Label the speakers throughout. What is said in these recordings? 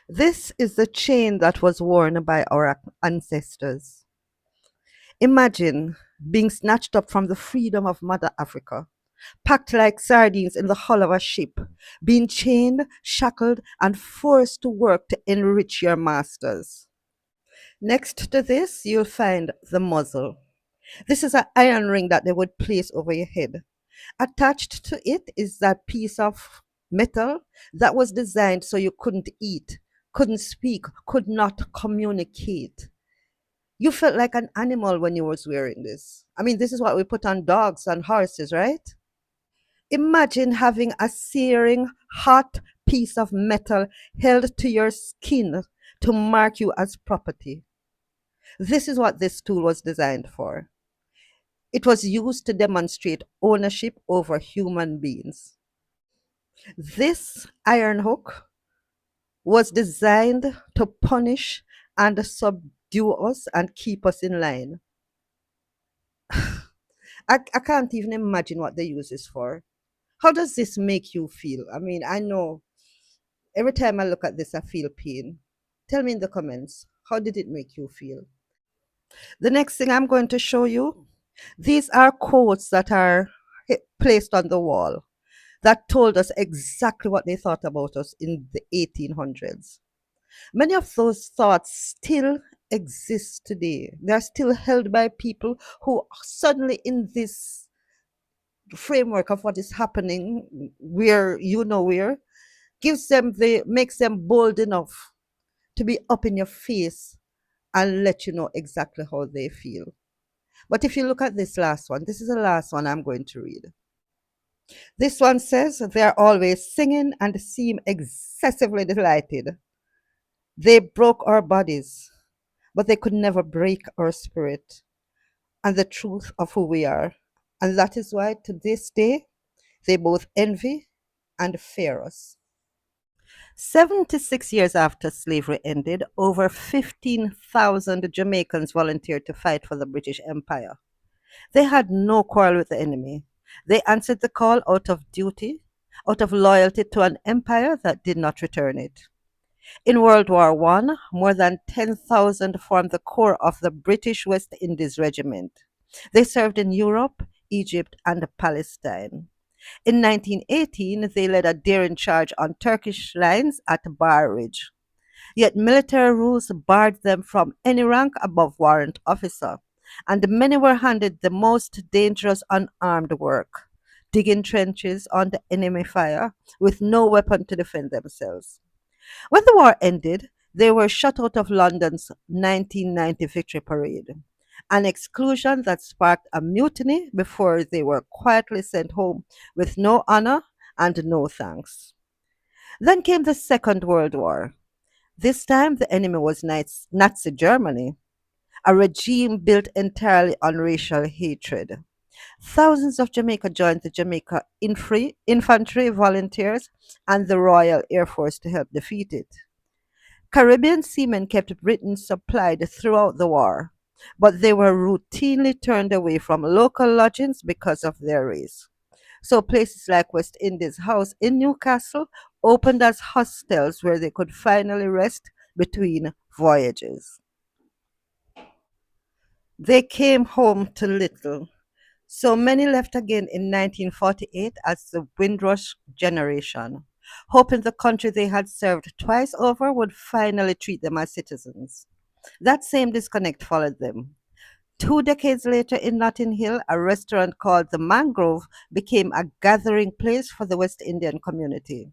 Speaker 1: This is the chain that was worn by our ancestors. Imagine being snatched up from the freedom of Mother Africa, packed like sardines in the hull of a ship, being chained, shackled, and forced to work to enrich your masters. Next to this, you'll find the muzzle. This is an iron ring that they would place over your head. Attached to it is that piece of metal that was designed so you couldn't eat, couldn't speak, could not communicate. You felt like an animal when you was wearing this. I mean, this is what we put on dogs and horses, right? Imagine having a searing, hot piece of metal held to your skin to mark you as property. This is what this tool was designed for. It was used to demonstrate ownership over human beings. This iron hook was designed to punish and subdue us and keep us in line. I can't even imagine what they use this for. How does this make you feel? I mean, I know every time I look at this, I feel pain. Tell me in the comments, how did it make you feel? The next thing I'm going to show you, these are quotes that are placed on the wall that told us exactly what they thought about us in the 1800s. Many of those thoughts still exist today. They are still held by people who suddenly, in this framework of what is happening, where you know where, gives them the makes them bold enough to be up in your face and let you know exactly how they feel. But if you look at this last one, this is the last one I'm going to read. This one says they are always singing and seem excessively delighted. They broke our bodies, but they could never break our spirit and the truth of who we are. And that is why to this day they both envy and fear us. 76 years after slavery ended, over 15,000 Jamaicans volunteered to fight for the British Empire. They had no quarrel with the enemy. They answered the call out of duty, out of loyalty to an empire that did not return it. In World War One, more than 10,000 formed the core of the British West Indies Regiment. They served in Europe, Egypt, and Palestine. In 1918, they led a daring charge on Turkish lines at Bar Ridge. Yet military rules barred them from any rank above warrant officer, and many were handed the most dangerous unarmed work, digging trenches under enemy fire with no weapon to defend themselves. When the war ended, they were shut out of London's 1990 Victory Parade, an exclusion that sparked a mutiny before they were quietly sent home with no honor and no thanks. Then came the Second World War. This time, the enemy was Nazi Germany, a regime built entirely on racial hatred. Thousands of Jamaica joined the Jamaica Infantry Volunteers and the Royal Air Force to help defeat it. Caribbean seamen kept Britain supplied throughout the war, but they were routinely turned away from local lodgings because of their race. So places like West Indies House in Newcastle opened as hostels where they could finally rest between voyages. They came home to little. So many left again in 1948 as the Windrush generation, hoping the country they had served twice over would finally treat them as citizens. That same disconnect followed them. 2 decades later in Notting Hill, a restaurant called the Mangrove became a gathering place for the West Indian community.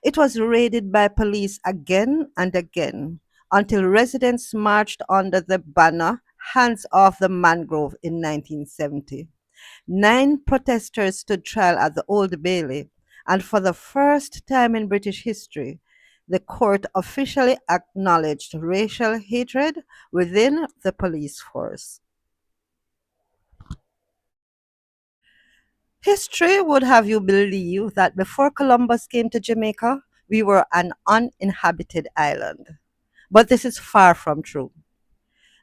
Speaker 1: It was raided by police again and again until residents marched under the banner Hands Off the Mangrove in 1970. 9 protesters stood trial at the Old Bailey, and for the first time in British history, the court officially acknowledged racial hatred within the police force. History would have you believe that before Columbus came to Jamaica, we were an uninhabited island. But this is far from true.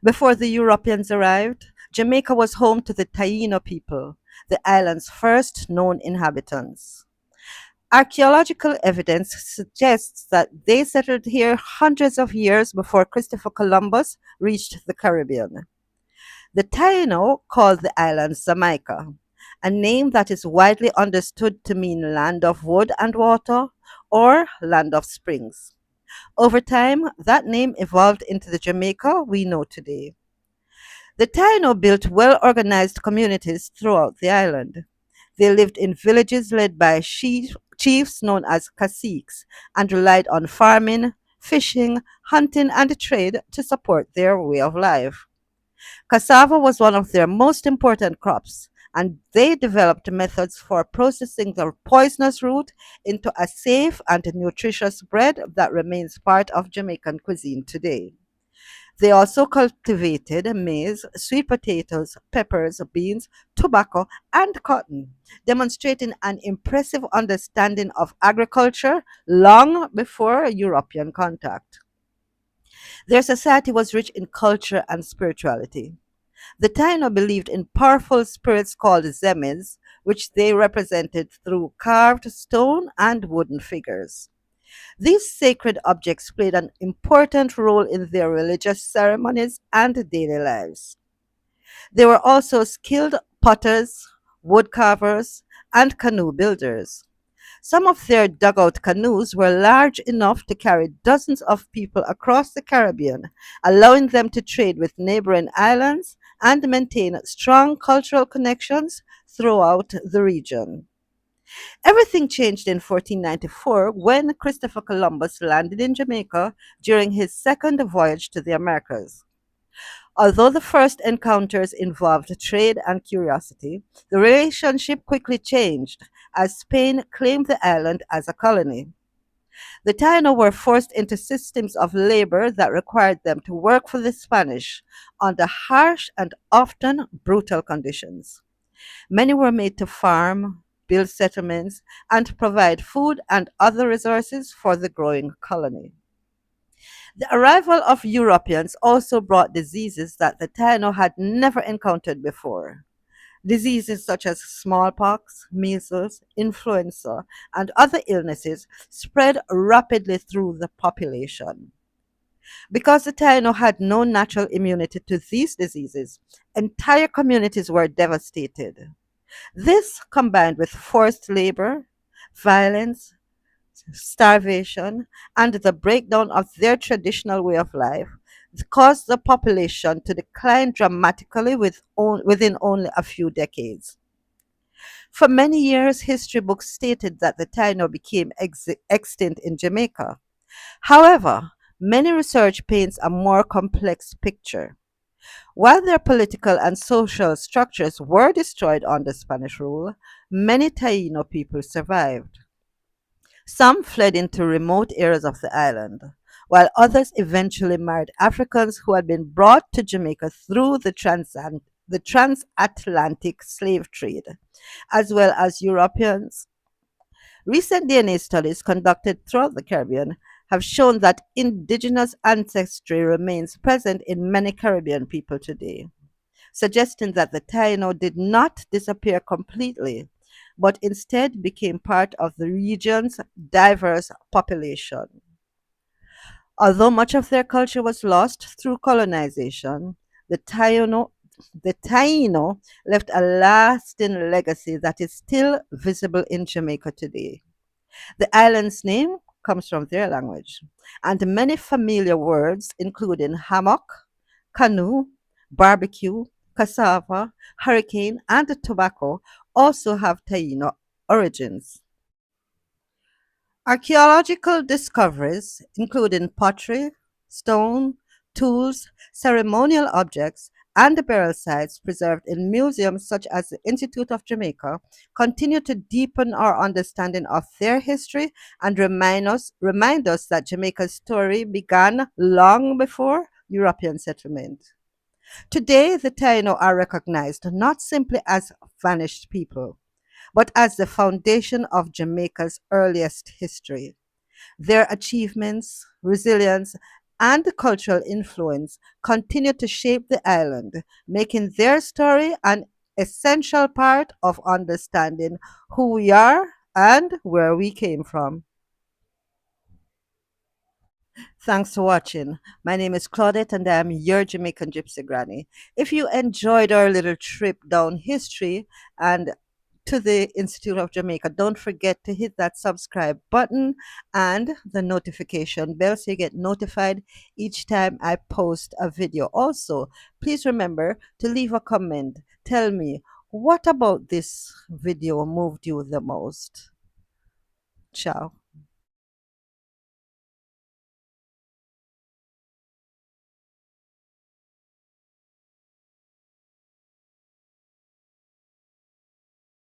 Speaker 1: Before the Europeans arrived, Jamaica was home to the Taino people, the island's first known inhabitants. Archaeological evidence suggests that they settled here hundreds of years before Christopher Columbus reached the Caribbean. The Taino called the island Jamaica, a name that is widely understood to mean land of wood and water or land of springs. Over time, that name evolved into the Jamaica we know today. The Taino built well organized communities throughout the island. They lived in villages led by chiefs known as caciques and relied on farming, fishing, hunting, and trade to support their way of life. Cassava was one of their most important crops, and they developed methods for processing the poisonous root into a safe and nutritious bread that remains part of Jamaican cuisine today. They also cultivated maize, sweet potatoes, peppers, beans, tobacco, and cotton, demonstrating an impressive understanding of agriculture long before European contact. Their society was rich in culture and spirituality. The Taino believed in powerful spirits called zemes, which they represented through carved stone and wooden figures. These sacred objects played an important role in their religious ceremonies and daily lives. They were also skilled potters, wood carvers, and canoe builders. Some of their dugout canoes were large enough to carry dozens of people across the Caribbean, allowing them to trade with neighboring islands and maintain strong cultural connections throughout the region. Everything changed in 1494 when Christopher Columbus landed in Jamaica during his second voyage to the Americas. Although the first encounters involved trade and curiosity, the relationship quickly changed as Spain claimed the island as a colony. The Taino were forced into systems of labor that required them to work for the Spanish under harsh and often brutal conditions. Many were made to farm, build settlements, and provide food and other resources for the growing colony. The arrival of Europeans also brought diseases that the Taino had never encountered before. Diseases such as smallpox, measles, influenza, and other illnesses spread rapidly through the population. Because the Taino had no natural immunity to these diseases, entire communities were devastated. This, combined with forced labor, violence, starvation, and the breakdown of their traditional way of life, caused the population to decline dramatically within only a few decades. For many years, history books stated that the Taino became extinct in Jamaica. However, many research paints a more complex picture. While their political and social structures were destroyed under Spanish rule, many Taino people survived. Some fled into remote areas of the island, while others eventually married Africans who had been brought to Jamaica through the transatlantic slave trade, as well as Europeans. Recent DNA studies conducted throughout the Caribbean have shown that indigenous ancestry remains present in many Caribbean people today, suggesting that the Taino did not disappear completely, but instead became part of the region's diverse population. Although much of their culture was lost through colonization, the Taino, the Taino left a lasting legacy that is still visible in Jamaica today. The island's name comes from their language, and many familiar words, including hammock, canoe, barbecue, cassava, hurricane, and tobacco, also have Taino origins. Archaeological discoveries, including pottery, stone, tools, ceremonial objects, and burial sites preserved in museums such as the Institute of Jamaica, continue to deepen our understanding of their history and remind us that Jamaica's story began long before European settlement. Today, the Taino are recognized not simply as vanished people, but as the foundation of Jamaica's earliest history. Their achievements, resilience, and cultural influence continue to shape the island, making their story an essential part of understanding who we are and where we came from. Thanks for watching. My name is Claudette and I am your Jamaican Gypsy Granny. If you enjoyed our little trip down history and to the Institute of Jamaica, don't forget to hit that subscribe button and the notification bell so you get notified each time I post a video. Also, please remember to leave a comment. Tell me, what about this video moved you the most? Ciao.